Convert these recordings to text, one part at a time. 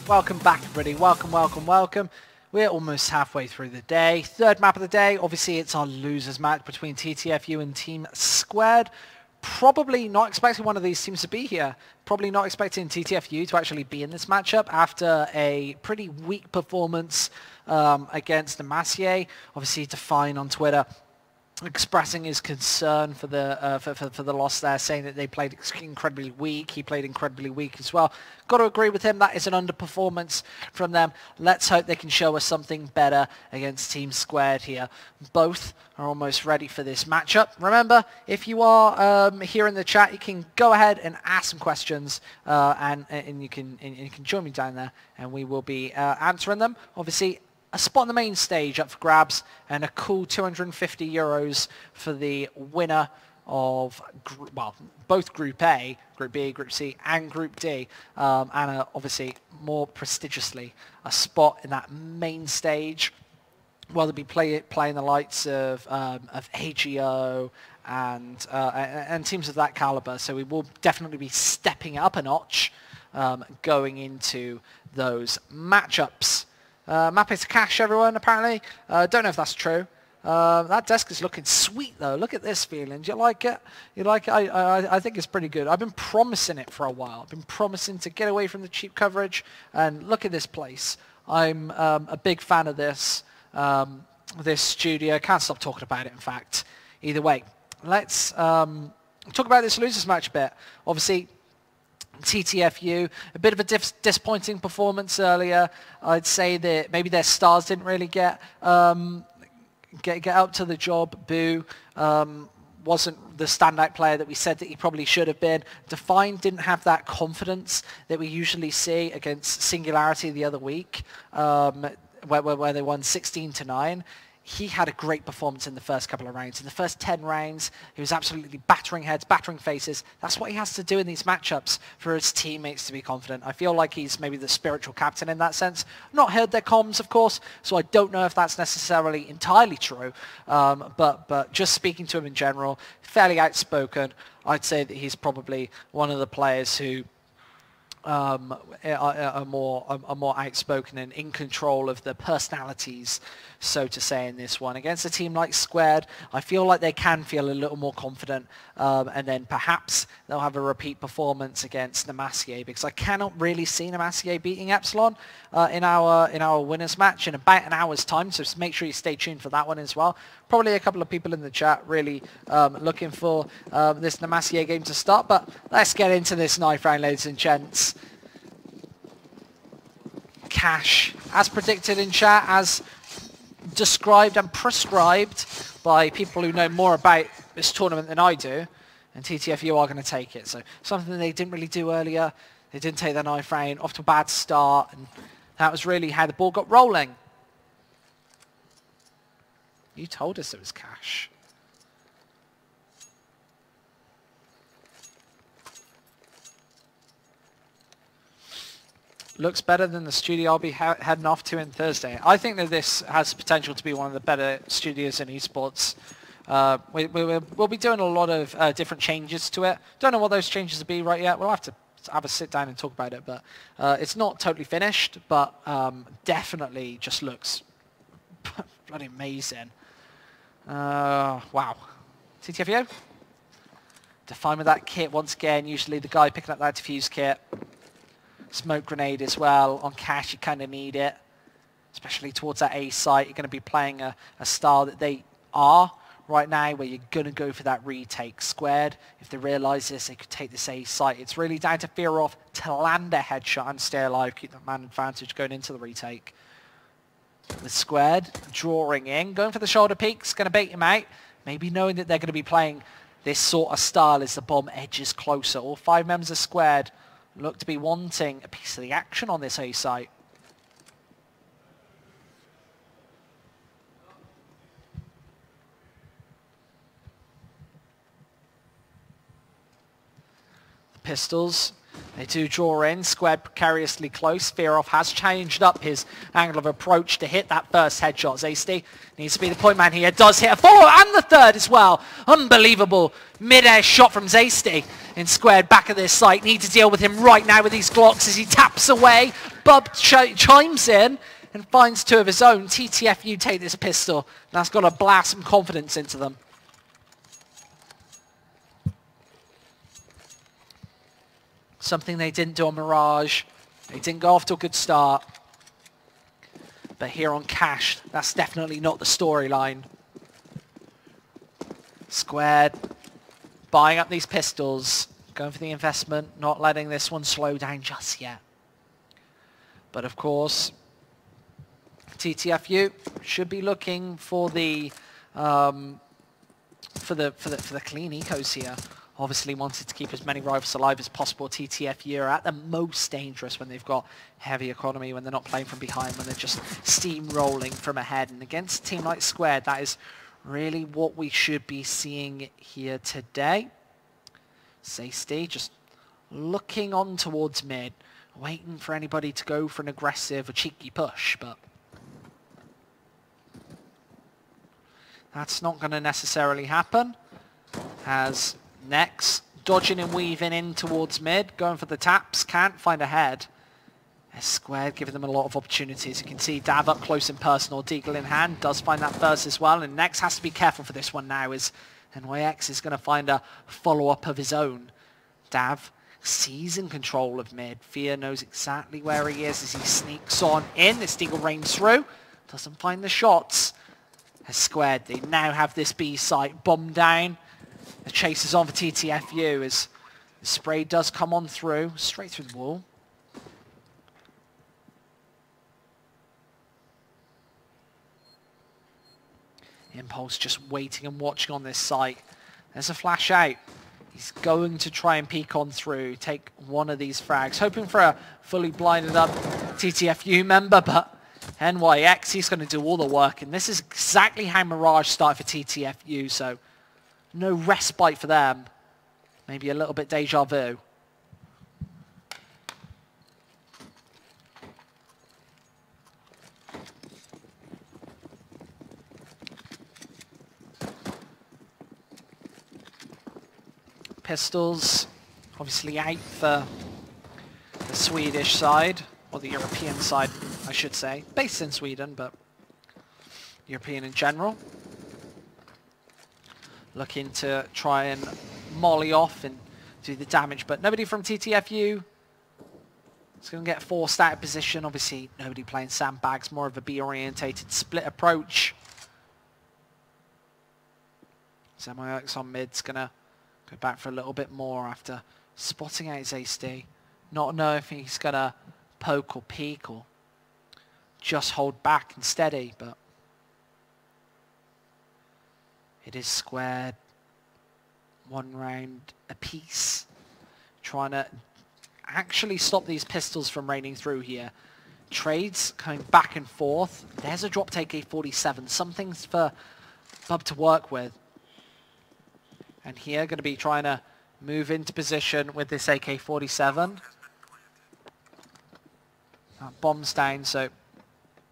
Welcome back, everybody. Welcome, welcome, welcome. We're almost halfway through the day. Third map of the day. Obviously, it's our losers match between TTFU and Team Squared. Probably not expecting one of these teams to be here. Probably not expecting TTFU to actually be in this matchup after a pretty weak performance against the Massier. Obviously, Define on Twitter expressing his concern for the loss there, saying that they played incredibly weak. He played incredibly weak as well. Got to agree with him. That is an underperformance from them. Let's hope they can show us something better against Team Squared here. Both are almost ready for this matchup. Remember, if you are here in the chat, you can go ahead and ask some questions, and you can join me down there, and we will be answering them. Obviously, a spot on the main stage up for grabs, and a cool €250 for the winner of, both Group A, Group B, Group C, and Group D, and obviously, more prestigiously, a spot in that main stage. Well, they'll be playing the likes of AGO and teams of that caliber, so we will definitely be stepping up a notch going into those matchups. Map is cash, everyone, apparently. Don't know if that's true. That desk is looking sweet, though. Look at this feeling. Do you like it? You like it? I think it's pretty good. I've been promising it for a while. I've been promising to get away from the cheap coverage, and look at this place. I'm a big fan of this studio. Can't stop talking about it, in fact. Either way, let's talk about this losers match a bit. Obviously, TTFU, a bit of a disappointing performance earlier. I'd say that maybe their stars didn't really get up to the job. Boo wasn't the standout player that we said that he probably should have been. Define didn't have that confidence that we usually see against Singularity the other week, where they won 16-9. He had a great performance in the first couple of rounds. In the first 10 rounds, he was absolutely battering heads, battering faces. That's what he has to do in these matchups for his teammates to be confident. I feel like he's maybe the spiritual captain in that sense. Not heard their comms, of course, so I don't know if that's necessarily entirely true. But just speaking to him in general, fairly outspoken. I'd say that he's probably one of the players who are more outspoken and in control of the personalities, so to say, in this one. Against a team like Squared, I feel like they can feel a little more confident, and then perhaps they'll have a repeat performance against Namassier, because I cannot really see Namassier beating Epsilon in our winners match in about an hour's time, so just make sure you stay tuned for that one as well. Probably a couple of people in the chat really looking for this Namassier game to start, but let's get into this knife round, ladies and gents. Cash, as predicted in chat, as described and prescribed by people who know more about this tournament than I do, and TTFU are going to take it. So something they didn't really do earlier. They didn't take their knife round, off to a bad start, and that was really how the ball got rolling. You told us it was cash. Looks better than the studio I'll be heading off to on Thursday. I think that this has potential to be one of the better studios in esports. We'll be doing a lot of different changes to it. Don't know what those changes will be right yet. We'll have to have a sit down and talk about it. But it's not totally finished, but definitely just looks bloody amazing. Wow. TTFU? Define with that kit once again. Usually the guy picking up that defuse kit. Smoke grenade as well. On cash, you kind of need it, especially towards that A site. You're going to be playing a style that they are right now, where you're going to go for that retake. Squared, if they realise this, they could take this A site. It's really down to Fearoff to land a headshot and stay alive, keep that man advantage going into the retake. With Squared drawing in, going for the shoulder peaks, going to bait him out. Maybe knowing that they're going to be playing this sort of style as the bomb edges closer. All 5 members of Squared look to be wanting a piece of the action on this A site. The pistols, they do draw in. Squared precariously close. Fearoff has changed up his angle of approach to hit that first headshot. Zasty needs to be the point man here. Does hit a follow and the third as well. Unbelievable mid-air shot from Zasty. In Squared back at this site. Need to deal with him right now with these Glocks as he taps away. Bub chimes in and finds two of his own. TTFU take this pistol. That's got to blast some confidence into them. Something they didn't do on Mirage. They didn't go off to a good start. But here on Cash, that's definitely not the storyline. Squared, buying up these pistols, going for the investment, not letting this one slow down just yet. But of course, TTFU should be looking for the clean ecos here. Obviously wanted to keep as many rivals alive as possible. TTFU are at the most dangerous when they've got heavy economy, when they're not playing from behind, when they're just steamrolling from ahead. And against a team like Squared, that is really what we should be seeing here today. Safety just looking on towards mid, waiting for anybody to go for an aggressive or cheeky push, but that's not going to necessarily happen. As Nex dodging and weaving in towards mid, going for the taps, can't find a head. Squared giving them a lot of opportunities. You can see Dav up close and personal, Deagle in hand, does find that first as well, and Nex has to be careful for this one now as NYX is going to find a follow-up of his own. Dav sees in control of mid. Fear knows exactly where he is as he sneaks on in. This Deagle rains through, doesn't find the shots. As Squared, they now have this B site bomb down. The chase is on for TTFU as the spray does come on through, straight through the wall. Impulse just waiting and watching on this site. There's a flash out. He's going to try and peek on through, take one of these frags, hoping for a fully blinded up TTFU member, but NYX, he's going to do all the work, and this is exactly how Mirage started for TTFU, so no respite for them. Maybe a little bit deja vu. Pistols, obviously out for the Swedish side, or the European side, I should say. Based in Sweden, but European in general. Looking to try and molly off and do the damage, but nobody from TTFU. It's going to get forced out of position. Obviously, nobody playing sandbags, more of a B-orientated split approach. MyX on mid's going to go back for a little bit more after spotting out his ace-D. Not know if he's going to poke or peek or just hold back and steady, but it is Squared. One round apiece. Trying to actually stop these pistols from raining through here. Trades coming back and forth. There's a drop to AK-47. Something for Bub to work with. And here going to be trying to move into position with this AK-47. That bomb's down, so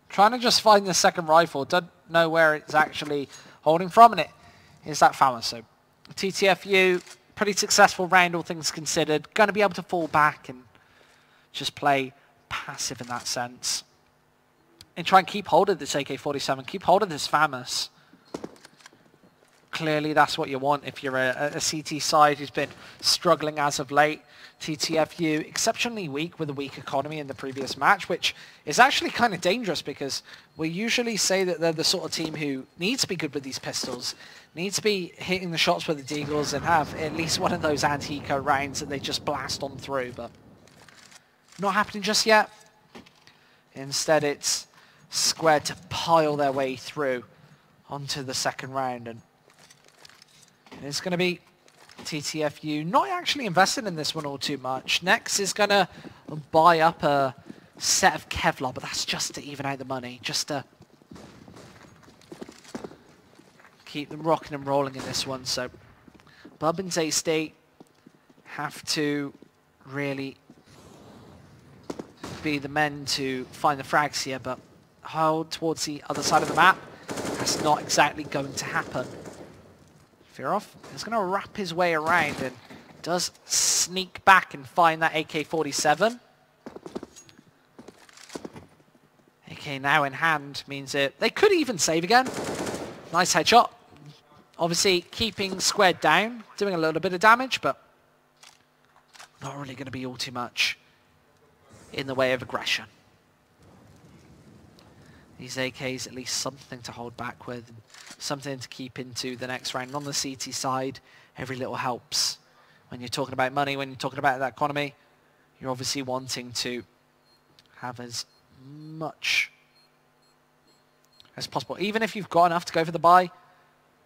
trying to just find the second rifle. Don't know where it's actually holding from, and it is that Fowler. So TTFU, pretty successful round, all things considered. Going to be able to fall back and just play passive in that sense. And try and keep hold of this AK-47, keep hold of this FAMAS. Clearly that's what you want if you're a CT side who's been struggling as of late. TTFU exceptionally weak with a weak economy in the previous match, which is actually kind of dangerous because we usually say that they're the sort of team who needs to be good with these pistols, needs to be hitting the shots with the Deagles and have at least one of those anti-eco rounds that they just blast on through, but not happening just yet. Instead it's Squared to pile their way through onto the second round, and it's going to be TTFU not actually invested in this one all too much. Nex is going to buy up a set of Kevlar, but that's just to even out the money, just to keep them rocking and rolling in this one. So Bub and Zaystate have to really be the men to find the frags here, but hold towards the other side of the map, that's not exactly going to happen. Firov is going to wrap his way around and does sneak back and find that AK-47. AK now in hand means that they could even save again. Nice headshot. Obviously keeping Squared down, doing a little bit of damage, but not really going to be all too much in the way of aggression. These AKs, at least something to hold back with, something to keep into the next round. On the CT side, every little helps. When you're talking about money, when you're talking about that economy, you're obviously wanting to have as much as possible. Even if you've got enough to go for the buy,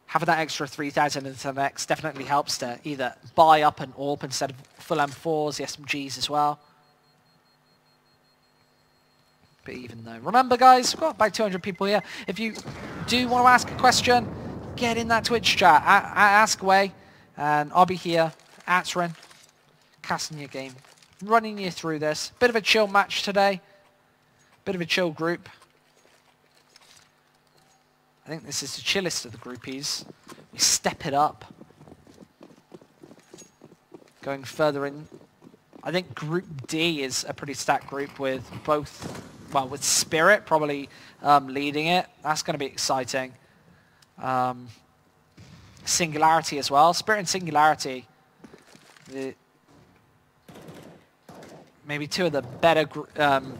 having that extra 3,000 into the next definitely helps to either buy up an AWP instead of full M4s, the SMGs as well. But even though, remember guys, we've got about 200 people here. If you do want to ask a question, get in that Twitch chat, ask away, and I'll be here answering, casting your game, running you through this. Bit of a chill match today, bit of a chill group. I think this is the chillest of the groupies. We step it up. Going further in, I think Group D is a pretty stacked group with both, well, with Spirit probably leading it. That's going to be exciting. Singularity as well. Spirit and Singularity, maybe two of the better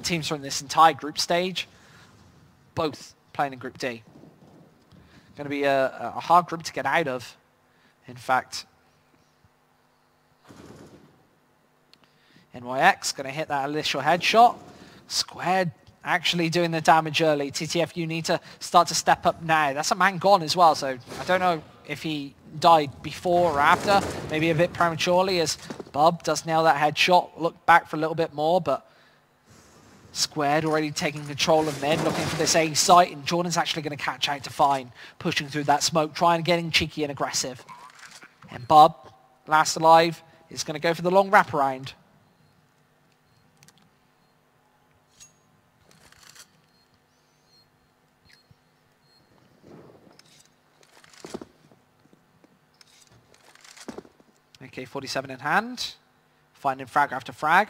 teams from this entire group stage, both playing in Group D. Going to be a hard group to get out of, in fact. NYX going to hit that initial headshot. Squared actually doing the damage early. TTFU need to start to step up now. That's a man gone as well, so I don't know if he died before or after. Maybe a bit prematurely as Bub does nail that headshot. Look back for a little bit more, but Squared already taking control of mid, looking for this A site, and Jordan's actually going to catch out to Fine, pushing through that smoke, trying getting cheeky and aggressive. And Bub, last alive, is going to go for the long wraparound. AK-47 in hand, finding frag after frag.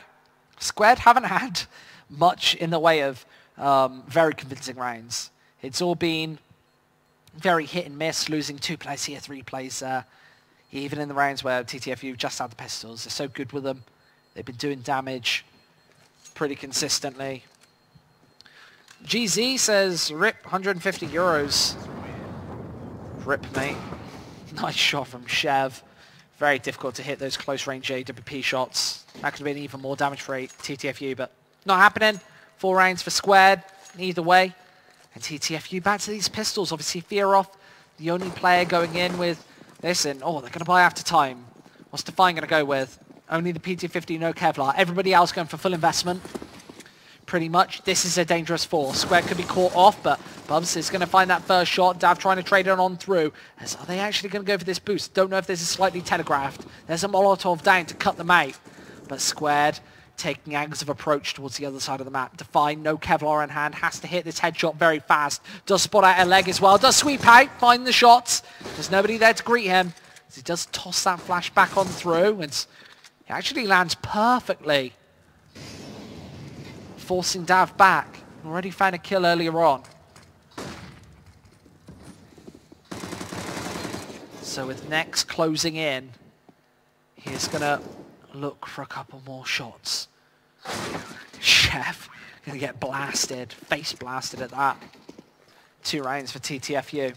Squared haven't had much in the way of very convincing rounds. It's all been very hit and miss, losing 2 plays here, 3 plays there. Even in the rounds where TTFU just had the pistols, they're so good with them. They've been doing damage pretty consistently. GZ says, rip 150 euros. Rip, mate. Nice shot from Chev. Very difficult to hit those close range AWP shots. That could have been even more damage for TTFU, but not happening. 4 rounds for Squared, either way. And TTFU back to these pistols. Obviously, Fearoff, the only player going in with this. And, oh, they're going to buy after time. What's Define going to go with? Only the PT50, no Kevlar. Everybody else going for full investment. Pretty much, this is a dangerous 4. Squared could be caught off, but Bubs is going to find that first shot. Dav trying to trade it on through. As, are they actually going to go for this boost? Don't know if this is slightly telegraphed. There's a Molotov down to cut them out. But Squared taking angles of approach towards the other side of the map. Define, no Kevlar in hand, has to hit this headshot very fast. Does spot out a leg as well. Does sweep out, find the shots. There's nobody there to greet him. He does toss that flash back on through. And he actually lands perfectly, forcing Dav back. Already found a kill earlier on. So with Nex closing in, he's going to look for a couple more shots. Chef going to get blasted, face blasted at that. 2 rounds for TTFU.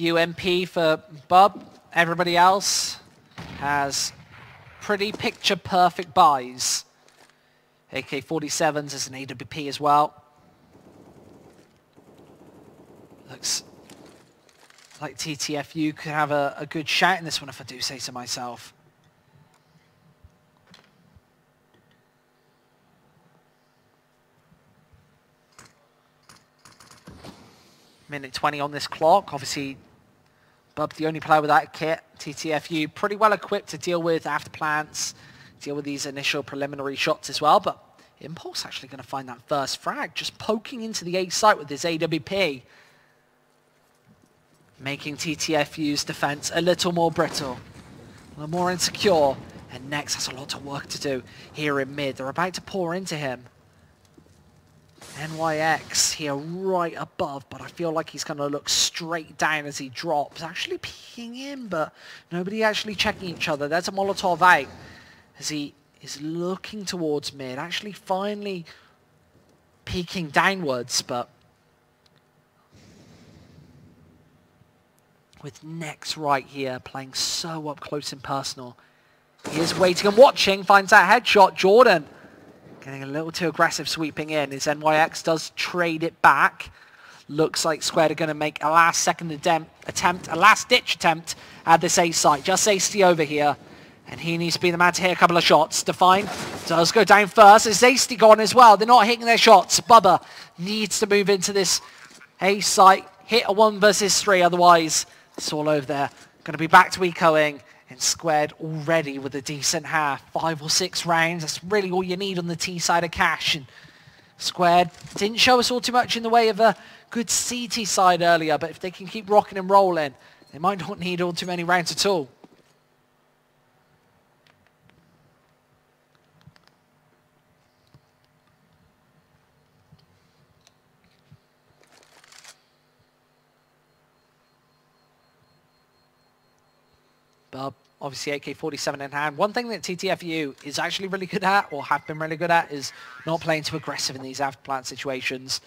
UMP for Bub. Everybody else has pretty picture-perfect buys. AK-47s as an AWP as well. Looks like TTFU could have a good shout in this one, if I do say so myself. Minute 20 on this clock. Obviously, Bub, the only player with that kit. TTFU pretty well equipped to deal with after plants, deal with these initial preliminary shots as well, but Impulse actually going to find that first frag, just poking into the A site with his AWP, making TTFU's defense a little more brittle, a little more insecure, and Nex has a lot of work to do here in mid. They're about to pour into him. NYX here right above, but I feel like he's going to look straight down as he drops, actually peeking in, but nobody actually checking each other. There's a Molotov out as he is looking towards mid, actually finally peeking downwards, but with Nex right here playing so up close and personal. He is waiting and watching, finds that headshot. Jordan getting a little too aggressive sweeping in. His NYX does trade it back. Looks like Squared are going to make a last-second attempt, a last-ditch attempt at this A site. Just Hasty over here. And he needs to be the man to hit a couple of shots. Define does go down first. Is Hasty gone as well? They're not hitting their shots. Bubba needs to move into this A site. Hit a 1 versus 3, otherwise it's all over there. Going to be back to ecoing. And Squared already with a decent half. 5 or 6 rounds. That's really all you need on the T side of cash. And Squared didn't show us all too much in the way of a good CT side earlier. But if they can keep rocking and rolling, they might not need all too many rounds at all. But obviously AK-47 in hand. One thing that TTFU is actually really good at, or have been really good at, is not playing too aggressive in these afterplant situations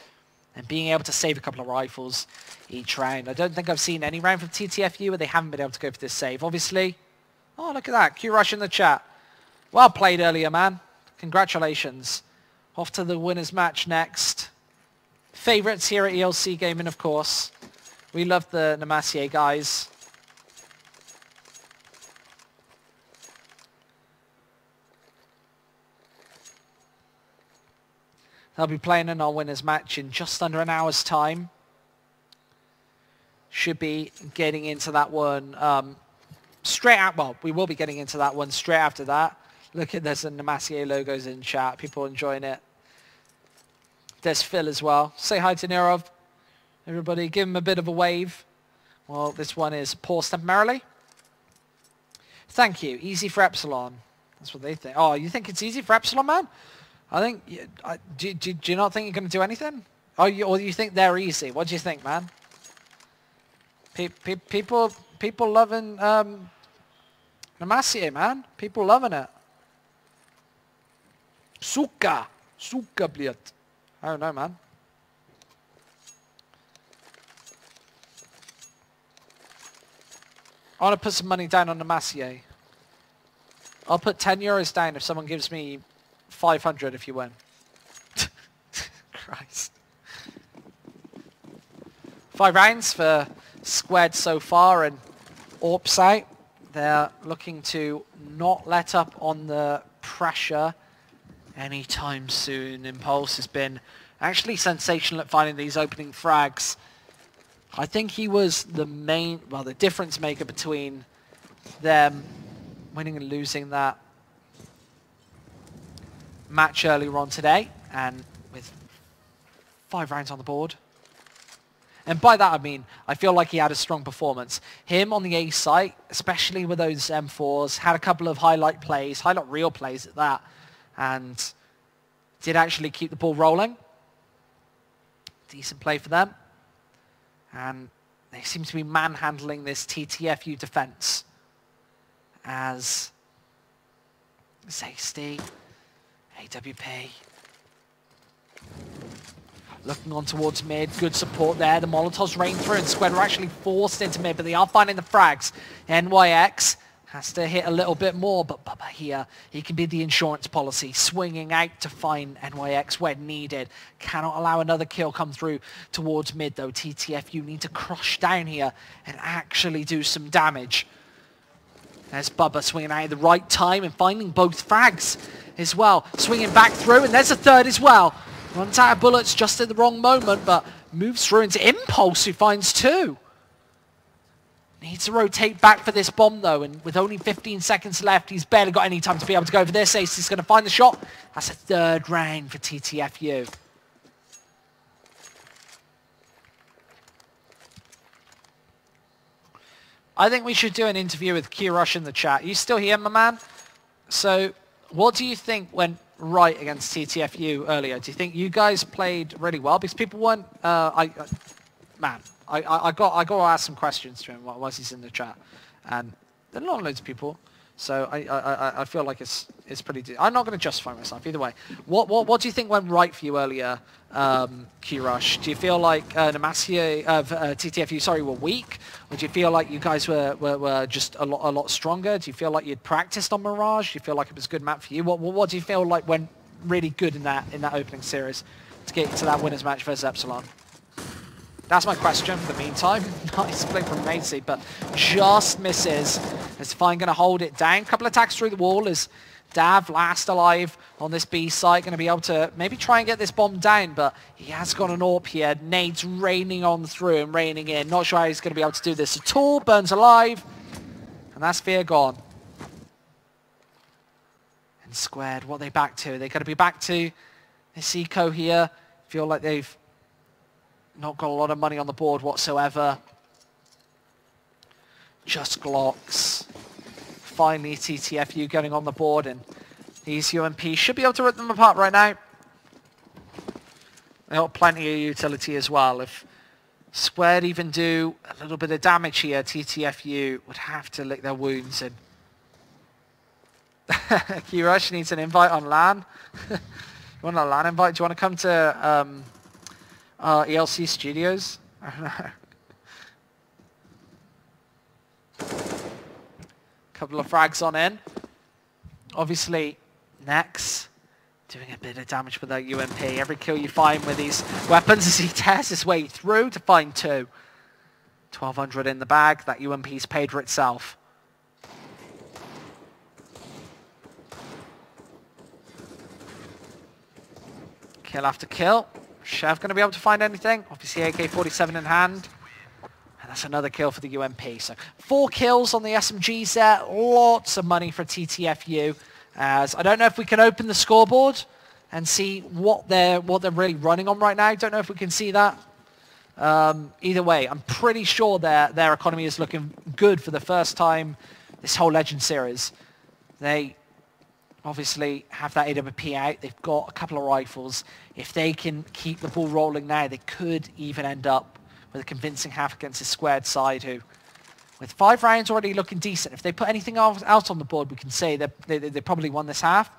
and being able to save a couple of rifles each round. I don't think I've seen any round from TTFU where they haven't been able to go for this save. Obviously, oh, look at that. Q-Rush in the chat. Well played earlier, man. Congratulations. Off to the winners match next. Favorites here at ELC Gaming, of course. We love the Namassier guys. They'll be playing in our winners match in just under an hour's time. Should be getting into that one straight out. Well, we will be getting into that one straight after that. Look at, there's the Namassier logos in chat. People enjoying it. There's Phil as well. Say hi to Nirov. Everybody, give him a bit of a wave. Well, this one is paused temporarily. Thank you. Easy for Epsilon. That's what they think. Oh, you think it's easy for Epsilon, man? I think, do you not think you're going to do anything? Or you think they're easy? What do you think, man? People loving Namassier, man. People loving it. Suka, blöd. I don't know, man. I want to put some money down on Namassier. I'll put 10 euros down if someone gives me 500 if you win. Christ. 5 rounds for Squared so far, and Orps out. They're looking to not let up on the pressure anytime soon. Impulse has been actually sensational at finding these opening frags. I think he was the main, well, the difference maker between them winning and losing that match earlier on today, and with 5 rounds on the board. And by that I mean, I feel like he had a strong performance. Him on the A site, especially with those M4s, had a couple of highlight reel plays at that, and did actually keep the ball rolling. Decent play for them. And they seem to be manhandling this TTFU defense as Hasty, AWP, looking on towards mid. Good support there. The Molotovs rain through, and Squared are actually forced into mid, but they are finding the frags. NYX has to hit a little bit more, but Bubba here, he can be the insurance policy, swinging out to find NYX when needed. Cannot allow another kill come through towards mid, though. TTFU need to crush down here and actually do some damage. There's Bubba swinging out at the right time and finding both frags as well. Swinging back through, and there's a third as well. Runs out of bullets just at the wrong moment, but moves through into Impulse, who finds 2. Needs to rotate back for this bomb, though, and with only 15 seconds left, he's barely got any time to be able to go for this. Ace is going to find the shot. That's a third round for TTFU. I think we should do an interview with Q-Rush in the chat. You still here, my man? So, what do you think went right against TTFU earlier? Do you think you guys played really well? Because people weren't... I got to ask some questions to him while he's in the chat, and there are not loads of people, so I feel like it's pretty. I'm not going to justify myself either way. What do you think went right for you earlier, Q-Rush? Do you feel like Namasia of TTFU were weak, or do you feel like you guys were just a lot stronger? Do you feel like you'd practiced on Mirage? Do you feel like it was a good map for you? What do you feel like went really good in that opening series to get to that winners match versus Epsilon? That's my question for the meantime. Nice play from Macy, but just misses. Is Fine going to hold it down? Couple attacks through the wall. Is Dav last alive on this B site? Going to be able to maybe try and get this bomb down, but he has got an AWP here. Nades raining on through and raining in. Not sure how he's going to be able to do this at all. Burns alive. And that's Fear gone. And Squared, what are they back to? They're going to be back to this eco here. Feel like they've not got a lot of money on the board whatsoever. Just Glocks. Finally, TTFU getting on the board, and these UMP should be able to rip them apart right now. They got plenty of utility as well. If Squared even do a little bit of damage here, TTFU would have to lick their wounds. And Q-Rush needs an invite on LAN. You want a LAN invite? Do you want to come to ELC Studios? I don't know. Couple of frags on in. Obviously, Nex doing a bit of damage with that UMP. Every kill you find with these weapons as he tears his way through to find two. 1200 in the bag. That UMP's paid for itself. Kill after kill. Chev going to be able to find anything? Obviously AK-47 in hand. And that's another kill for the UMP. So 4 kills on the SMGs there. Lots of money for TTFU. As I don't know if we can open the scoreboard and see what they're really running on right now. Don't know if we can see that. Either way, I'm pretty sure their economy is looking good for the first time this whole Legend series. They obviously have that AWP out. They've got a couple of rifles. If they can keep the ball rolling now, they could even end up with a convincing half against the Squared side, who, with 5 rounds already looking decent, if they put anything else on the board, we can say they probably won this half.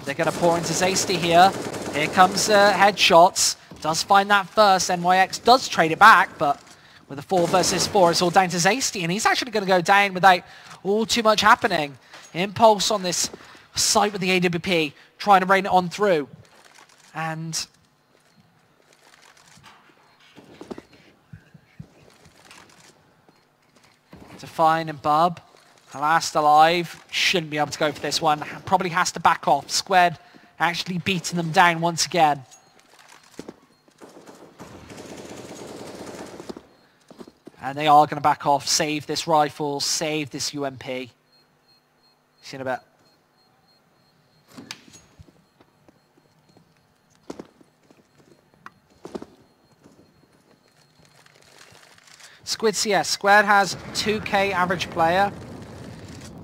They're going to pour into Zasty here. Here comes headshots. Does find that first. NYX does trade it back, but with a 4 versus 4, it's all down to Zasty, and he's actually going to go down without all too much happening. Impulse on this site with the AWP, trying to rain it on through. And Define and Bub, last alive, shouldn't be able to go for this one. Probably has to back off. Squared actually beating them down once again. And they are going to back off, save this rifle, save this UMP. See you in a bit. Squid CS. Squared has 2k average player.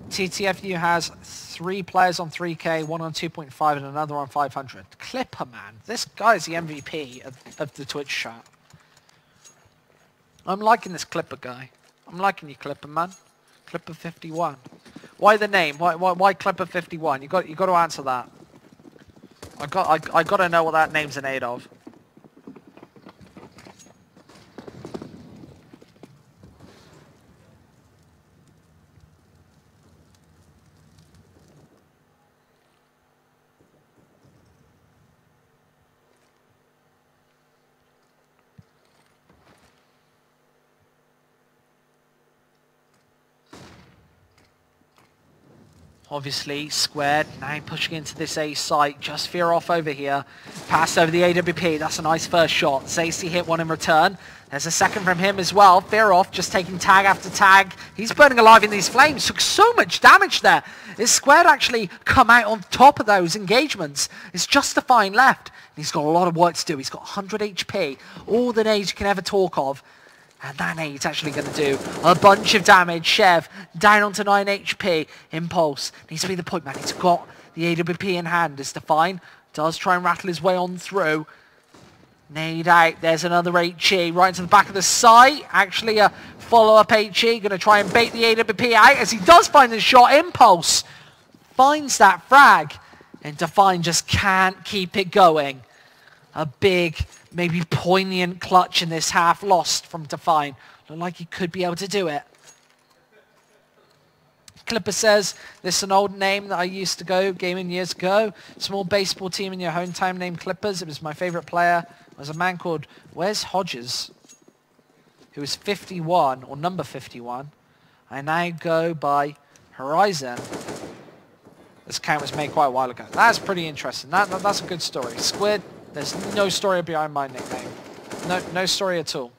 TTFU has 3 players on 3k, 1 on 2.5 and another on 500. Clipper, man. This guy's the MVP of the Twitch chat. I'm liking this Clipper guy. I'm liking you, Clipper, man. Clipper 51. Why the name? Why Clipper 51? You got to answer that. I got to know what that name's in aid of. Obviously, Squared now pushing into this A site. Just Fear Off over here. Passed over the AWP. That's a nice first shot. Zasty hit one in return. There's a second from him as well. Fear Off just taking tag after tag. He's burning alive in these flames. Took so much damage there. Is Squared actually come out on top of those engagements? It's just Define left. He's got a lot of work to do. He's got 100 HP. All the nades you can ever talk of. And that nade's actually going to do a bunch of damage. Chev down onto 9 HP. Impulse needs to be the point man. He's got the AWP in hand. As Define does try and rattle his way on through. Nade out. There's another HE right into the back of the site. Actually a follow-up HE. Going to try and bait the AWP out as he does find the shot. Impulse finds that frag. And Define just can't keep it going. A big, maybe poignant clutch in this half lost from Define. Looked like he could be able to do it. Clipper says, this is an old name that I used to go gaming years ago. Small baseball team in your hometown named Clippers. It was my favorite player. There's a man called Wes Hodges, who was 51, or number 51. I now go by Horizon. This account was made quite a while ago. That's pretty interesting. That's a good story. Squid, there's no story behind my nickname. No story at all.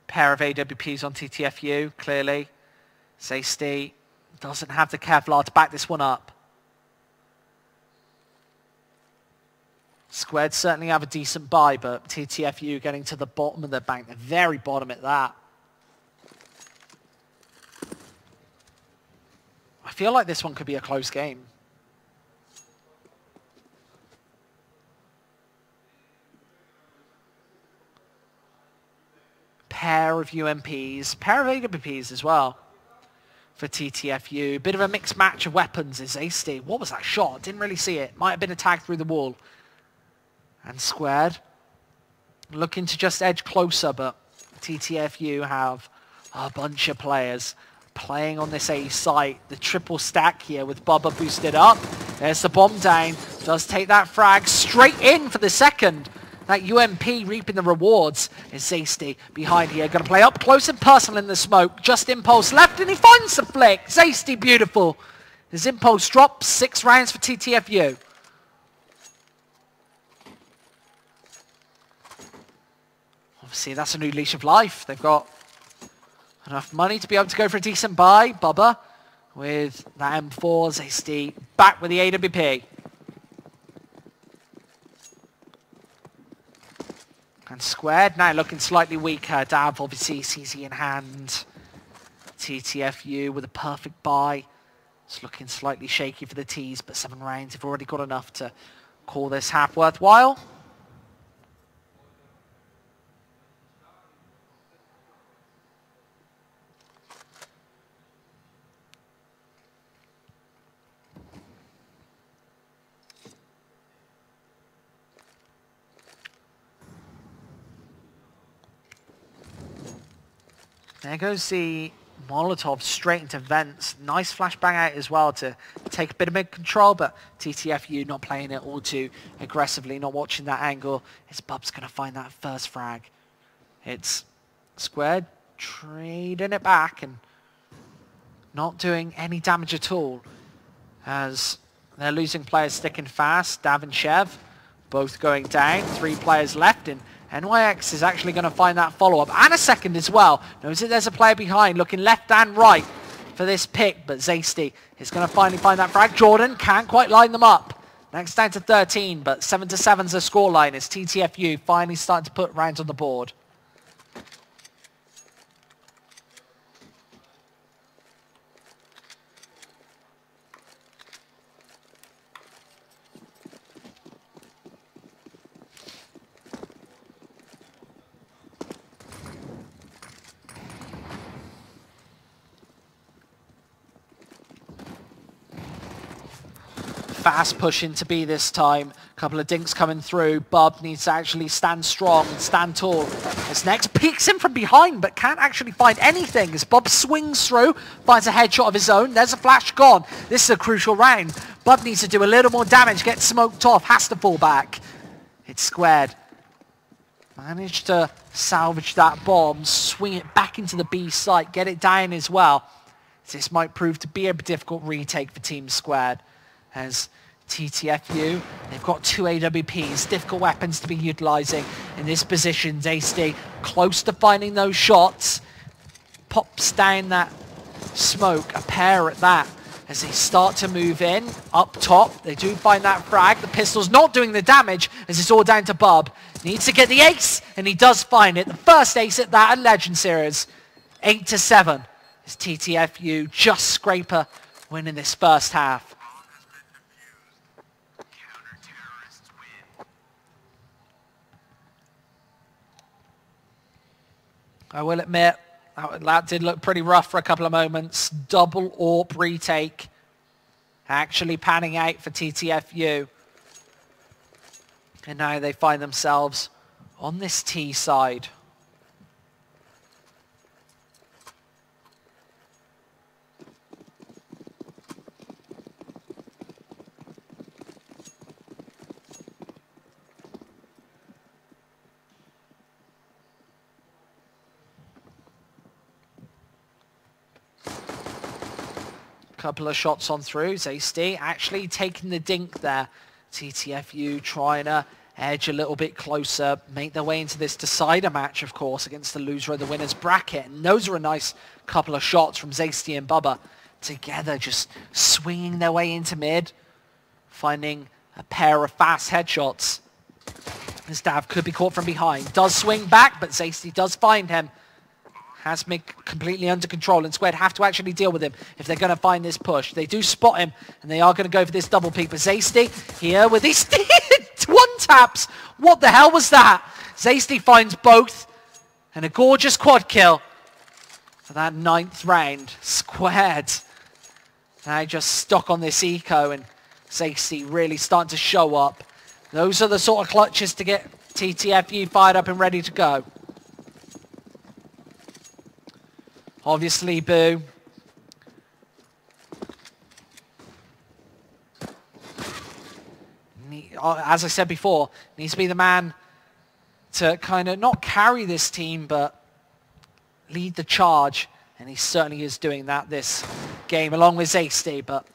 Pair of AWPs on TTFU, clearly. Zasty doesn't have the Kevlar to back this one up. Squared certainly have a decent buy, but TTFU getting to the bottom of the bank, the very bottom at that. I feel like this one could be a close game. Pair of UMPs, pair of AWPs as well for TTFU. Bit of a mixed match of weapons is Zasty. What was that shot? Didn't really see it. Might have been a tag through the wall. And Squared looking to just edge closer, but TTFU have a bunch of players playing on this A site. The triple stack here with Bubba boosted up. There's the bomb down. Does take that frag straight in for the second. That UMP reaping the rewards is Zasty behind here. Going to play up close and personal in the smoke. Just Impulse left and he finds the flick. Zasty beautiful. His Impulse drops 6 rounds for TTFU. Obviously that's a new leash of life. They've got enough money to be able to go for a decent buy. Bubba with that M4. Zasty back with the AWP. And Squared now looking slightly weaker. Dav obviously CZ in hand. TTFU with a perfect buy. It's looking slightly shaky for the T's, but 7 rounds have already got enough to call this half worthwhile. There goes the Molotov straight into vents. Nice flashbang out as well to take a bit of mid-control, but TTFU not playing it all too aggressively, not watching that angle. It's Bub's going to find that first frag. It's Squared trading it back and not doing any damage at all as they're losing players sticking fast. Dav and Chev both going down. 3 players left and NYX is actually going to find that follow-up and a second as well. Knows that there's a player behind looking left and right for this pick, but Zasty is going to finally find that frag. Jordan can't quite line them up. Next down to 13, but 7-7's the scoreline as TTFU finally starting to put rounds on the board. Fast pushing to be this time. A couple of dinks coming through. Bub needs to actually stand strong and stand tall. This next peeks in from behind, but can't actually find anything as Bub swings through, finds a headshot of his own. There's a flash gone. This is a crucial round. Bub needs to do a little more damage, get smoked off, has to fall back. It's Squared Managed to salvage that bomb, swing it back into the B site, get it down as well. This might prove to be a difficult retake for Team Squared, as TTFU, they've got 2 AWPs, difficult weapons to be utilising in this position. Zasty close to finding those shots, pops down that smoke, a pair at that, as they start to move in, up top. They do find that frag. The pistol's not doing the damage, as it's all down to Bub. Needs to get the ace, and he does find it. The first ace at that at Legend Series. 8-7. As TTFU just scrape a win in this first half. I will admit, that did look pretty rough for a couple of moments. Double AWP retake actually panning out for TTFU. And now they find themselves on this T side. Couple of shots on through. Zasty actually taking the dink there. TTFU trying to edge a little bit closer, make their way into this decider match, of course, against the loser of the winner's bracket. And those are a nice couple of shots from Zasty and Bubba together, just swinging their way into mid, finding a pair of fast headshots. This Dav could be caught from behind. Does swing back, but Zasty does find him. Has me completely under control, and Squared have to actually deal with him if they're going to find this push. They do spot him, and they are going to go for this double peek. But Zasty here with his one taps. What the hell was that? Zasty finds both, and a gorgeous quad kill for that 9th round. Squared now just stuck on this eco, and Zasty really starting to show up. Those are the sort of clutches to get TTFU fired up and ready to go. Obviously, Boo. As I said before, needs to be the man to kind of not carry this team, but lead the charge. And he certainly is doing that this game, along with Zasty. But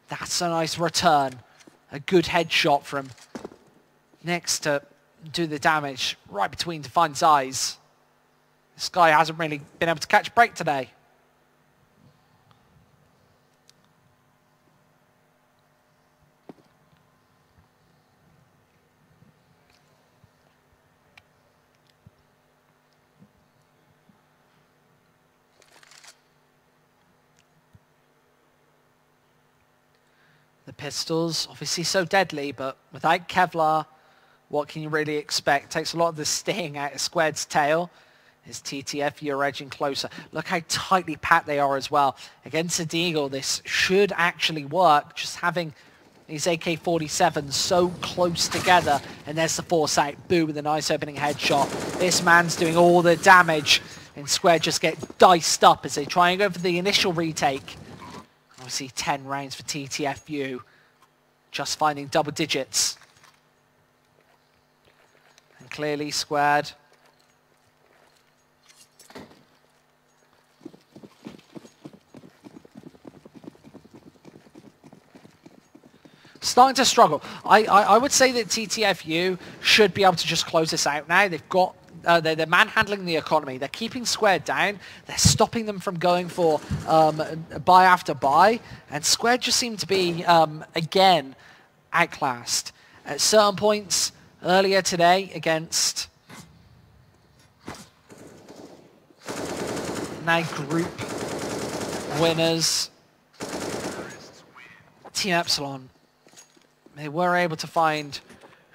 that's a nice return. A good headshot from Nix to do the damage right between Define's eyes. This guy hasn't really been able to catch a break today. The pistols, obviously so deadly, but without Kevlar, what can you really expect? Takes a lot of the sting out of Squared's tail. Is TTFU are edging closer. Look how tightly packed they are as well. Against a Deagle, this should actually work. Just having these AK-47s so close together. And there's the foresight. Boo with a nice opening headshot. This man's doing all the damage. And Square just get diced up as they try and go for the initial retake. Obviously 10 rounds for TTFU. Just finding double digits. And clearly Squared starting to struggle. I would say that TTFU should be able to just close this out now. They've got they're manhandling the economy. They're keeping Squared down. They're stopping them from going for buy after buy. And Squared just seem to be, again, outclassed. At certain points earlier today against now group winners, Team Epsilon, they were able to find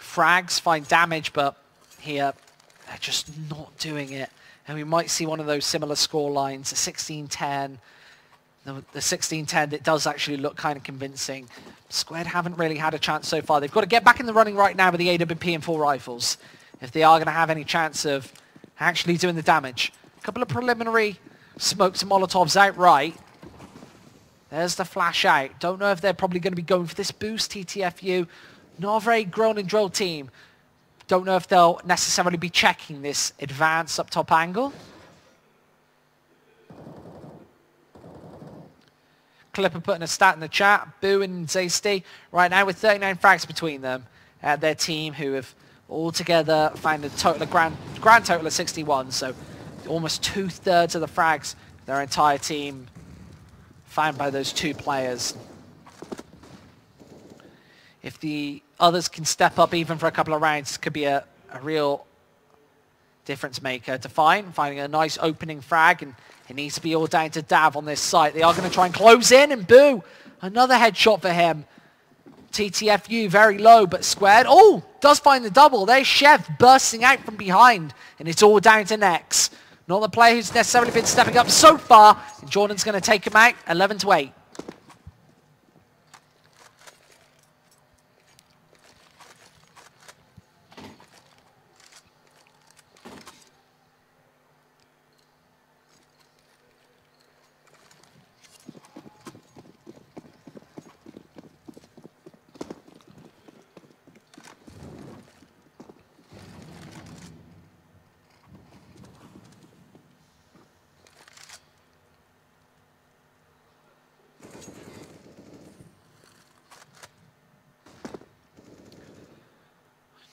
frags, find damage, but here they're just not doing it. And we might see one of those similar score lines, the 16-10, the 16-10 that does actually look kind of convincing. Squared haven't really had a chance so far. They've got to get back in the running right now with the AWP and 4 rifles if they are going to have any chance of actually doing the damage. A couple of preliminary smokes and Molotovs outright. There's the flash out. Don't know if they're probably going to be going for this boost, TTFU. Not a very grown and drilled team. Don't know if they'll necessarily be checking this advance up top angle. Clipper putting a stat in the chat. Boo and Zasty right now with 39 frags between them. Their team who have altogether found a total grand total of 61. So almost 2/3 of the frags their entire team found by those two players. If the others can step up even for a couple of rounds, could be a real difference maker to finding a nice opening frag, and it needs to be all down to Dav on this site. They are going to try and close in, and Boo, another headshot for him. TTFU very low, but squared. Oh, does find the double. There's Chev bursting out from behind, and it's all down to Nex. Not the player who's necessarily been stepping up so far, and Jordan's going to take him out, 11-8.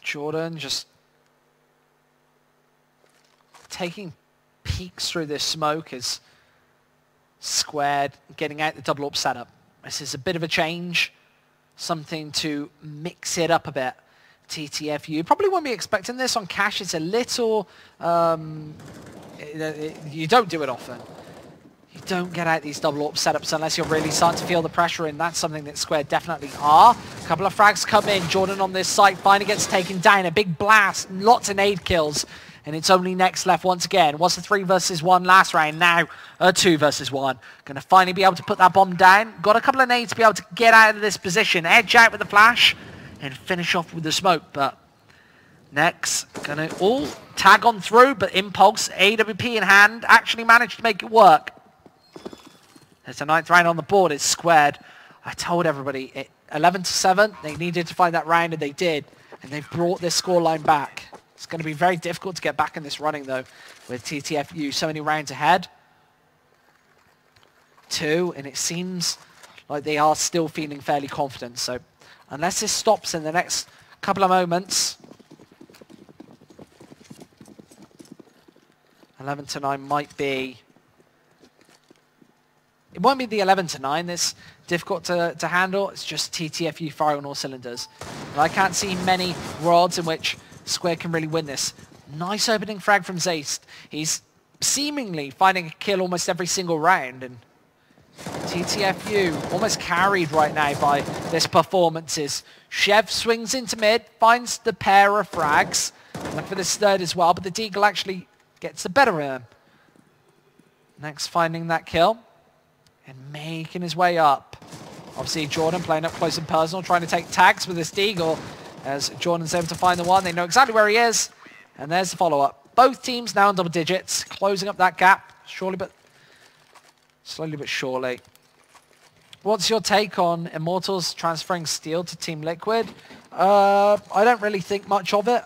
Jordan just taking peeks through this smoke as squared, getting out the double up setup. This is a bit of a change, something to mix it up a bit. TTFU probably won't be expecting this on Cash. It's a little, you don't do it often. You don't get out these double up setups unless you're really starting to feel the pressure in. That's something that Squared definitely are. A couple of frags come in. Jordan on this site finally gets taken down. A big blast. Lots of nade kills. And it's only Next left once again. Was the 3 versus 1 last round. Now a 2 versus 1. Going to finally be able to put that bomb down. Got a couple of nades to be able to get out of this position. Edge out with the flash. And finish off with the smoke. But Next going to all tag on through. But Impulse, AWP in hand, actually managed to make it work. There's a 9th round on the board. It's Squared. I told everybody, 11-7, they needed to find that round, and they did. And they've brought this scoreline back. It's going to be very difficult to get back in this running, though, with TTFU so many rounds ahead. 2, and it seems like they are still feeling fairly confident. So unless this stops in the next couple of moments, 11-9 might be... It won't be the 11-9 that's difficult to handle. It's just TTFU firing on all cylinders. And I can't see many worlds in which Square can really win this. Nice opening frag from Zayst. He's seemingly finding a kill almost every single round. And TTFU almost carried right now by this performances. Chev swings into mid, finds the pair of frags. Look for this third as well, but the Deagle actually gets the better of him. Next finding that kill. And making his way up. Obviously, Jordan playing up close and personal, trying to take tags with this Deagle. As Jordan's able to find the one, they know exactly where he is. And there's the follow-up. Both teams now in double digits, closing up that gap, slowly but surely. What's your take on Immortals transferring Steel to Team Liquid? I don't really think much of it.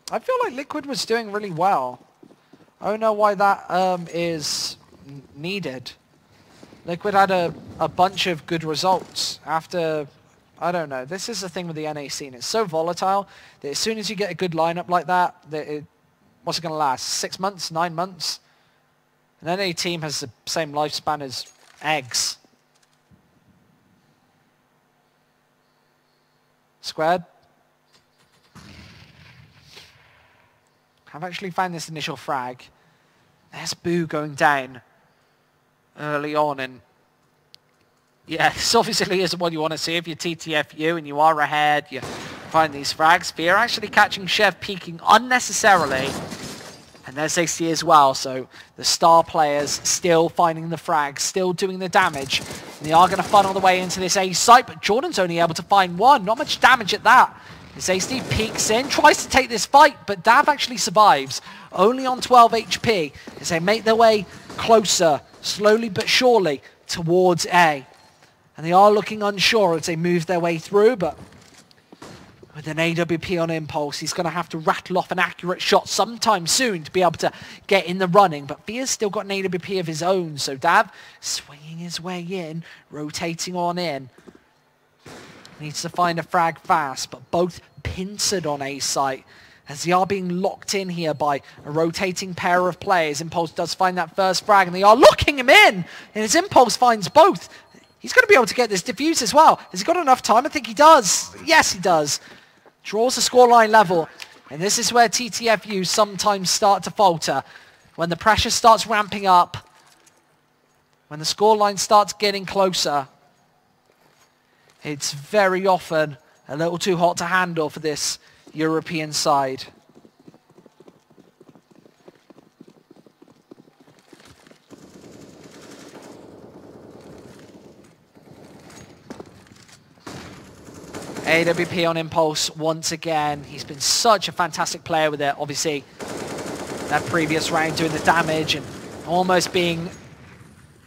I feel like Liquid was doing really well. I don't know why that is needed. Liquid had a bunch of good results after, I don't know. This is the thing with the NA scene. It's so volatile that as soon as you get a good lineup like that, what's it going to last? 6 months? 9 months? An NA team has the same lifespan as eggs. Squared? I've actually found this initial frag. There's Boo going down early on, and yeah, this obviously isn't what you want to see if you're TTFU and you are ahead. You find these frags. Fear actually catching Chev peeking unnecessarily, and there's AC as well. So the star players still finding the frags, still doing the damage. And they are going to funnel the way into this A site, but Jordan's only able to find one. Not much damage at that. As AC peeks in, tries to take this fight, but Dav actually survives, only on 12 HP, as they make their way closer, slowly but surely, towards A. And they are looking unsure as they move their way through, but with an AWP on Impulse, he's going to have to rattle off an accurate shot sometime soon to be able to get in the running. But Fear's still got an AWP of his own, so Dav swinging his way in, rotating on in. Needs to find a frag fast, but both pincered on A site as they are being locked in here by a rotating pair of players. Impulse does find that first frag, and they are locking him in, and as Impulse finds both, he's going to be able to get this defuse as well. Has he got enough time? I think he does. Yes, he does. Draws the scoreline level, and this is where TTFU sometimes start to falter. When the pressure starts ramping up, when the scoreline starts getting closer, it's very often a little too hot to handle for this European side. AWP on Impulse once again. He's been such a fantastic player with it. Obviously, that previous round doing the damage and almost being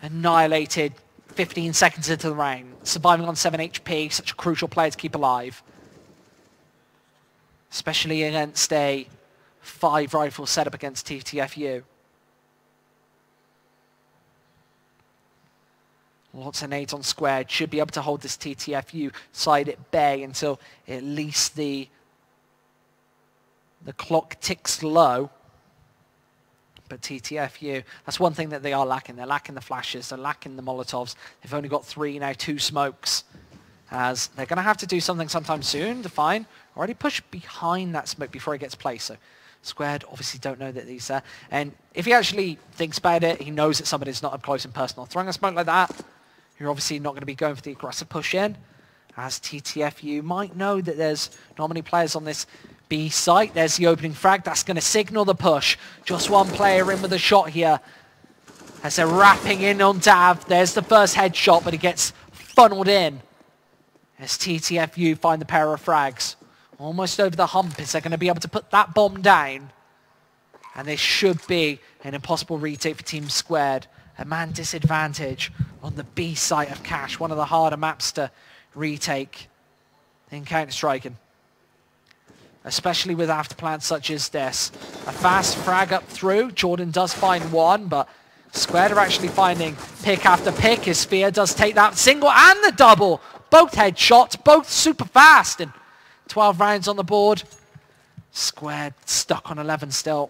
annihilated 15 seconds into the round. Surviving on 7 HP, such a crucial player to keep alive. Especially against a 5 rifle setup against TTFU. Lots of nades on squared. Should be able to hold this TTFU side at bay until at least the clock ticks low. But TTFU, that's one thing that they are lacking. They're lacking the flashes. They're lacking the Molotovs. They've only got 3 now, 2 smokes. As they're going to have to do something sometime soon to find. Already push behind that smoke before he gets placed. So Squared obviously don't know that he's there. And if he actually thinks about it, he knows that somebody's not up close and personal. Throwing a smoke like that, you're obviously not going to be going for the aggressive push in. As TTFU might know that there's not many players on this B site. There's the opening frag. That's going to signal the push. Just one player in with a shot here. As they're wrapping in on Dav. There's the first headshot, but he gets funneled in. As TTFU find the pair of frags. Almost over the hump. Is they going to be able to put that bomb down? And this should be an impossible retake for Team Squared. A man disadvantage on the B site of Cash. One of the harder maps to retake in Counter-Striking. Especially with afterplans such as this. A fast frag up through. Jordan does find one, but Squared are actually finding pick after pick. His Sphere does take that single and the double. Both headshots, both super fast. And 12 rounds on the board. Squared stuck on 11 still.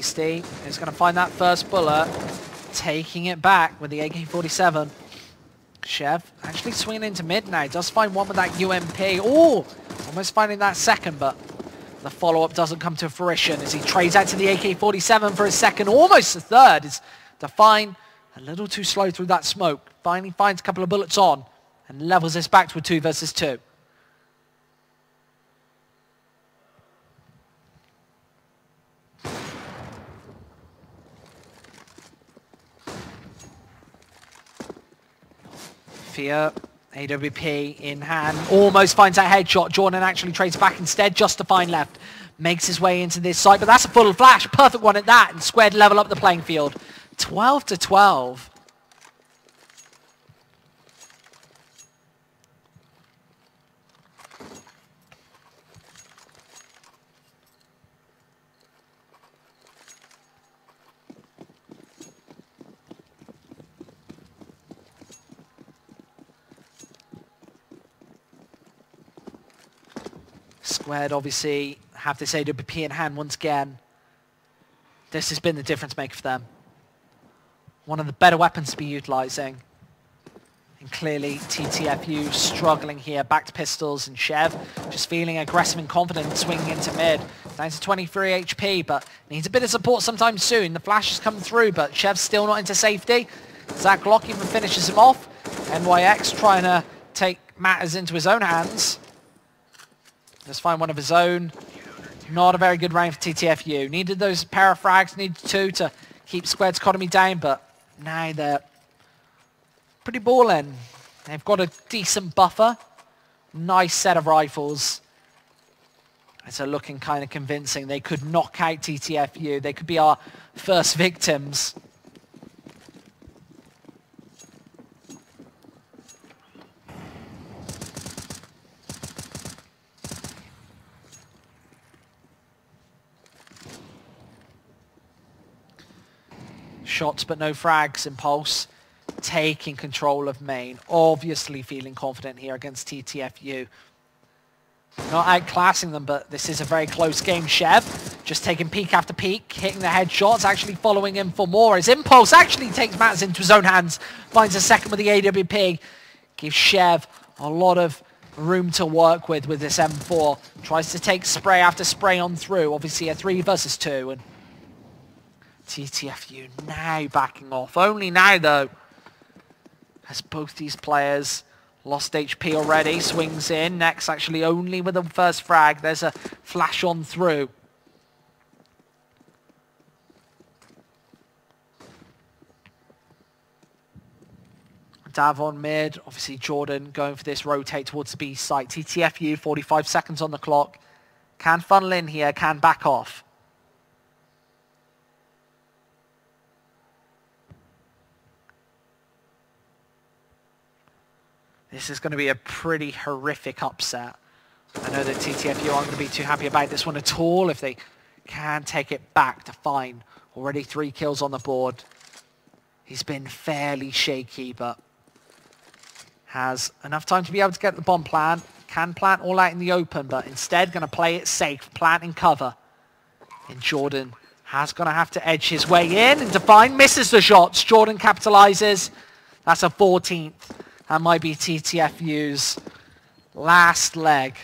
Steve is going to find that first bullet, taking it back with the AK-47. Chev actually swinging into mid now. Does find one with that UMP. Oh, almost finding that second, but the follow-up doesn't come to fruition as he trades out to the AK-47 for his second, almost the third. Is Define a little too slow through that smoke. Finally finds a couple of bullets on and levels this back to a 2 versus 2. Fear, AWP in hand, almost finds that headshot. Jordan actually trades back instead, just to find left. Makes his way into this site, but that's a full flash. Perfect one at that, and Squared level up the playing field. 12 to 12. Squared obviously have this AWP in hand once again. This has been the difference maker for them. One of the better weapons to be utilising. And clearly TTFU struggling here. Back to pistols and Chev just feeling aggressive and confident swinging into mid. Down to 23 HP, but needs a bit of support sometime soon. The flash is coming through, but Chev's still not into safety. Zach Glock even finishes him off. NYX trying to take matters into his own hands. Let's find one of his own. Not a very good round for TTFU. Needed those pair of frags, needed 2 to keep Squared's economy down, but now they're pretty balling. They've got a decent buffer. Nice set of rifles. It's looking kind of convincing. They could knock out TTFU. They could be our first victims. Shots but no frags. Impulse taking control of main. Obviously feeling confident here against TTFU. Not outclassing them, but this is a very close game. Chev just taking peek after peek, hitting the headshots, actually following him for more. His Impulse actually takes matters into his own hands, finds a second with the AWP, gives Chev a lot of room to work with this M4. Tries to take spray after spray on through. Obviously a 3 versus 2, and TTFU now backing off. Only now, though, as both these players lost HP already. Swings in. Next, actually, only with the first frag. There's a flash on through. Dav on mid. Obviously, Jordan going for this rotate towards the B site. TTFU, 45 seconds on the clock. Can funnel in here, can back off. This is going to be a pretty horrific upset. I know that TTFU aren't going to be too happy about this one at all if they can take it back to Fine. Already 3 kills on the board. He's been fairly shaky, but has enough time to be able to get the bomb plant. Can plant all out in the open, but instead going to play it safe, plant in cover. And Jordan has going to have to edge his way in, and Define misses the shots. Jordan capitalizes. That's a 14th. That might be TTFU's last leg.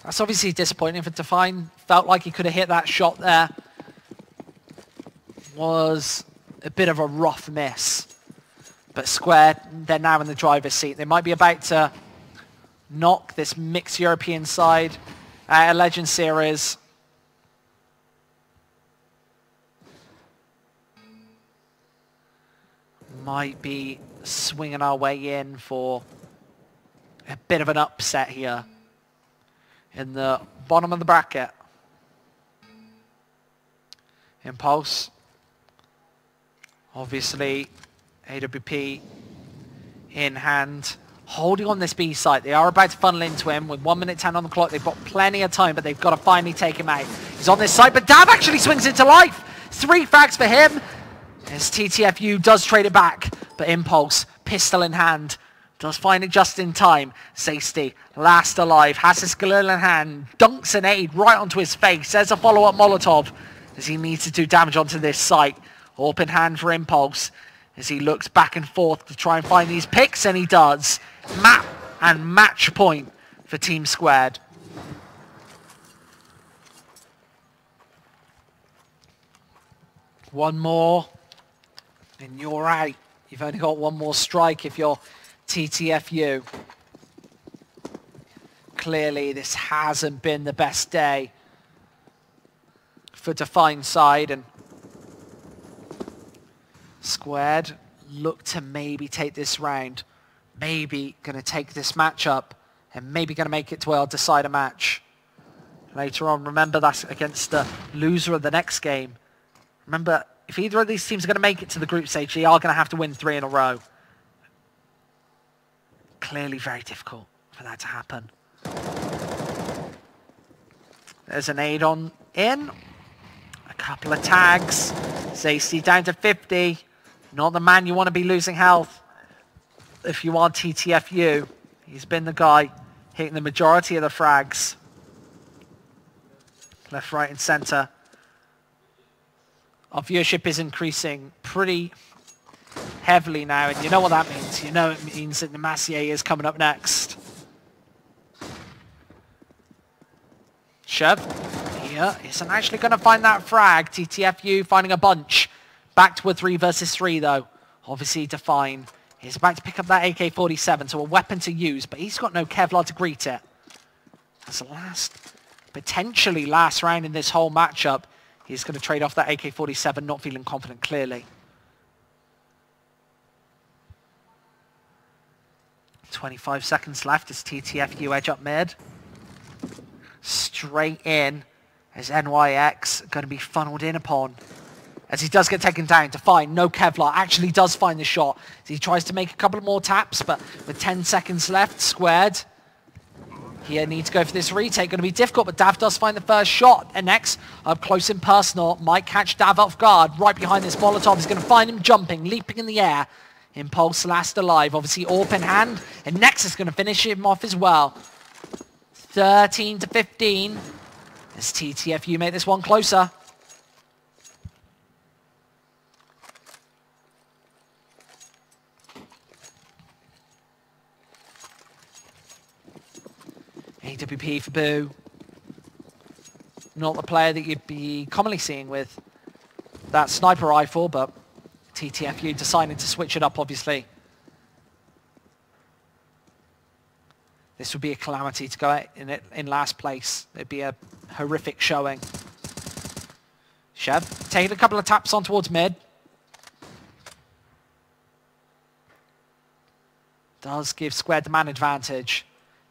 That's obviously disappointing for Define. Felt like he could have hit that shot there. Was a bit of a rough miss. But Squared, they're now in the driver's seat. They might be about to knock this mixed European side at a Legend Series. Might be swinging our way in for a bit of an upset here in the bottom of the bracket. Impulse. Obviously, AWP in hand, holding on this B site. They are about to funnel into him with 1 minute 10 on the clock. They've got plenty of time, but they've got to finally take him out. He's on this site, but Dav actually swings into life. 3 frags for him, as TTFU does trade it back, but Impulse, pistol in hand, does find it just in time. Safety, last alive, has his Galil in hand, dunks an aid right onto his face. There's a follow-up Molotov, as he needs to do damage onto this site. Open hand for Impulse as he looks back and forth to try and find these picks, and he does. Map and match point for Team Squared. One more, and you're out. You've only got one more strike if you're TTFU. Clearly, this hasn't been the best day for Define side, and Squared look to maybe take this round, maybe going to take this matchup, and maybe going to make it to a decider match later on. Remember, that's against the loser of the next game. Remember, if either of these teams are going to make it to the group stage, they are going to have to win 3 in a row. Clearly very difficult for that to happen. There's an aid on in. A couple of tags. Zacy down to 50. Not the man you want to be losing health if you are TTFU. He's been the guy hitting the majority of the frags. Left, right, and center. Our viewership is increasing pretty heavily now, and you know what that means. You know it means that Nemacier is coming up next. Chev here isn't actually going to find that frag. TTFU finding a bunch. Back to a 3 versus 3 though. Obviously Define is about to pick up that AK-47, so a weapon to use, but he's got no Kevlar to greet it. That's the potentially last round in this whole matchup. He's going to trade off that AK-47, not feeling confident clearly. 25 seconds left as TTFU edge up mid. Straight in as NYX going to be funneled in upon. As he does get taken down, Define, no Kevlar, actually does find the shot. As he tries to make a couple more taps, but with 10 seconds left, Squared here needs to go for this retake. Going to be difficult, but Dav does find the first shot. And next, up close and personal, might catch Dav off guard. Right behind this Molotov, he's going to find him jumping, leaping in the air. Impulse last alive, obviously AWP in hand. And next is going to finish him off as well. 13 to 15. As TTFU make this one closer. AWP for Boo. Not the player that you'd be commonly seeing with that sniper rifle, but TTFU deciding to switch it up, obviously. This would be a calamity to go in last place. It'd be a horrific showing. Chev taking a couple of taps on towards mid. Does give Squared the man advantage.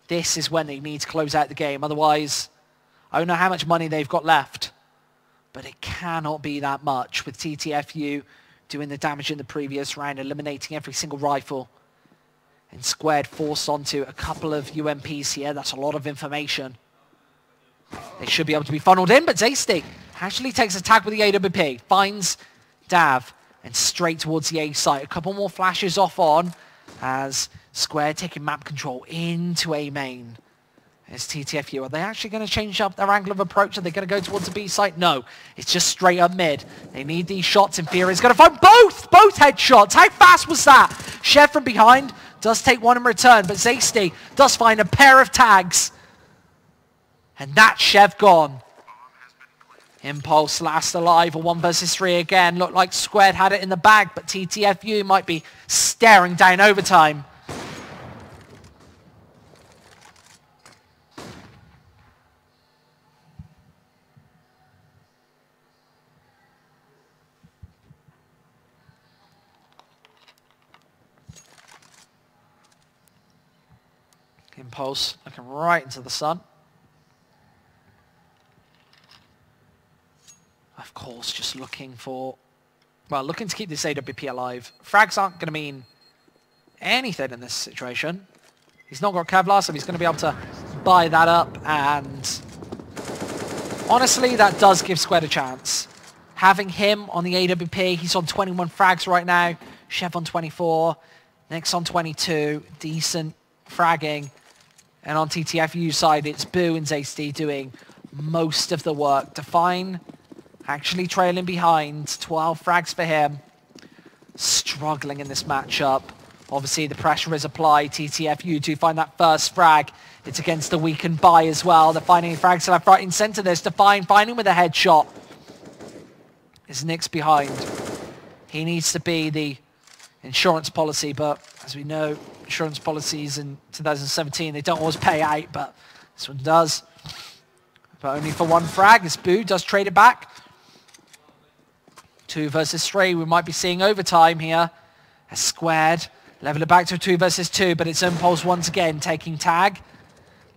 This is when they need to close out the game. Otherwise, I don't know how much money they've got left. But it cannot be that much with TTFU doing the damage in the previous round, eliminating every single rifle. And Squared forced onto a couple of UMPs here. That's a lot of information. They should be able to be funneled in, but Zasty actually takes a tag with the AWP. Finds Dav and straight towards the A site. A couple more flashes off on as Squared taking map control into A main. As TTFU, are they actually going to change up their angle of approach? Are they going to go towards the B site? No, it's just straight up mid. They need these shots, and Fury is going to find both headshots. How fast was that? Chev from behind does take one in return, but Zasty does find a pair of tags. And that's Chev gone. Impulse last alive, a 1 versus 3 again. Looked like Squared had it in the bag, but TTFU might be staring down overtime. Impulse looking right into the sun. Of course, just looking to keep this AWP alive. Frags aren't going to mean anything in this situation. He's not got Kevlar, so he's going to be able to buy that up, and honestly, that does give Squared a chance. Having him on the AWP, he's on 21 frags right now. Chev on 24, Nick's on 22, decent fragging. And on TTFU's side, it's Boo and Zasty doing most of the work. Define actually trailing behind, 12 frags for him. Struggling in this matchup. Obviously, the pressure is applied. TTFU do find that first frag. It's against the weakened buy as well. They're finding frags left, right, and center. There's Define finding with a headshot. As Nick's behind. He needs to be the insurance policy, but as we know, insurance policies in 2017, they don't always pay out, but this one does. But only for one frag, as Boo does trade it back. 2 versus 3, we might be seeing overtime here. A Squared, level it back to a 2 versus 2, but it's Impulse once again taking tag.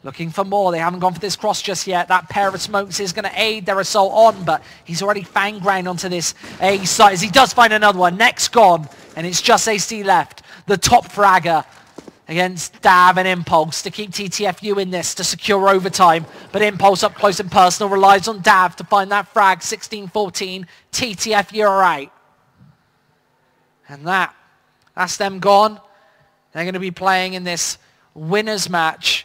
Looking for more, they haven't gone for this cross just yet. That pair of smokes is going to aid their assault on, but he's already fang ground onto this A site as he does find another one. Next gone, and it's just AC left. The top fragger against Dav and Impulse to keep TTFU in this to secure overtime. But Impulse up close and personal relies on Dav to find that frag. 16-14, TTFU are out. And that's them gone. They're going to be playing in this winners match,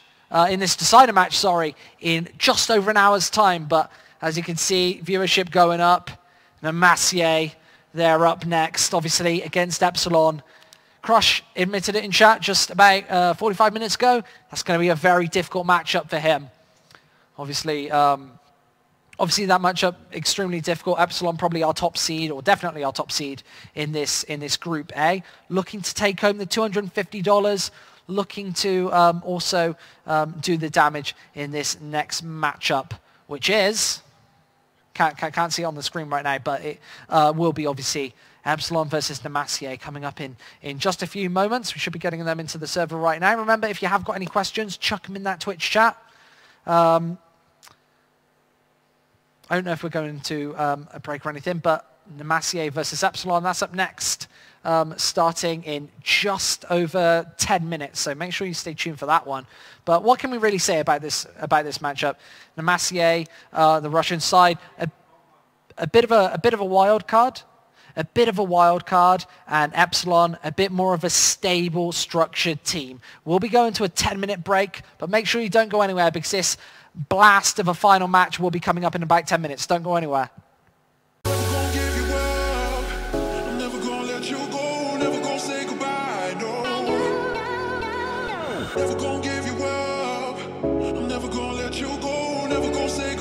in this decider match, sorry, in just over an hour's time. But as you can see, viewership going up. Nemacier They're up next, obviously, against Epsilon. Crush admitted it in chat just about 45 minutes ago. That's going to be a very difficult matchup for him. Obviously, obviously that matchup extremely difficult. Epsilon probably our top seed, or definitely our top seed in this Group A. Looking to take home the $250. Looking to also do the damage in this next matchup, which is can't see it on the screen right now, but it will be obviously Epsilon versus Nemacier coming up in just a few moments. We should be getting them into the server right now. Remember, if you have got any questions, chuck them in that Twitch chat. I don't know if we're going to a break or anything, but Nemacier versus Epsilon, that's up next, starting in just over 10 minutes. So make sure you stay tuned for that one. But what can we really say about this matchup? Nemacier, the Russian side, a bit of a wild card. A bit of a wild card, and Epsilon, a bit more of a stable, structured team. We'll be going to a 10-minute break, but make sure you don't go anywhere because this blast of a final match will be coming up in about 10 minutes. Don't go anywhere. Never gonna give you up. I'm never gonna let you go. Never gonna say goodbye.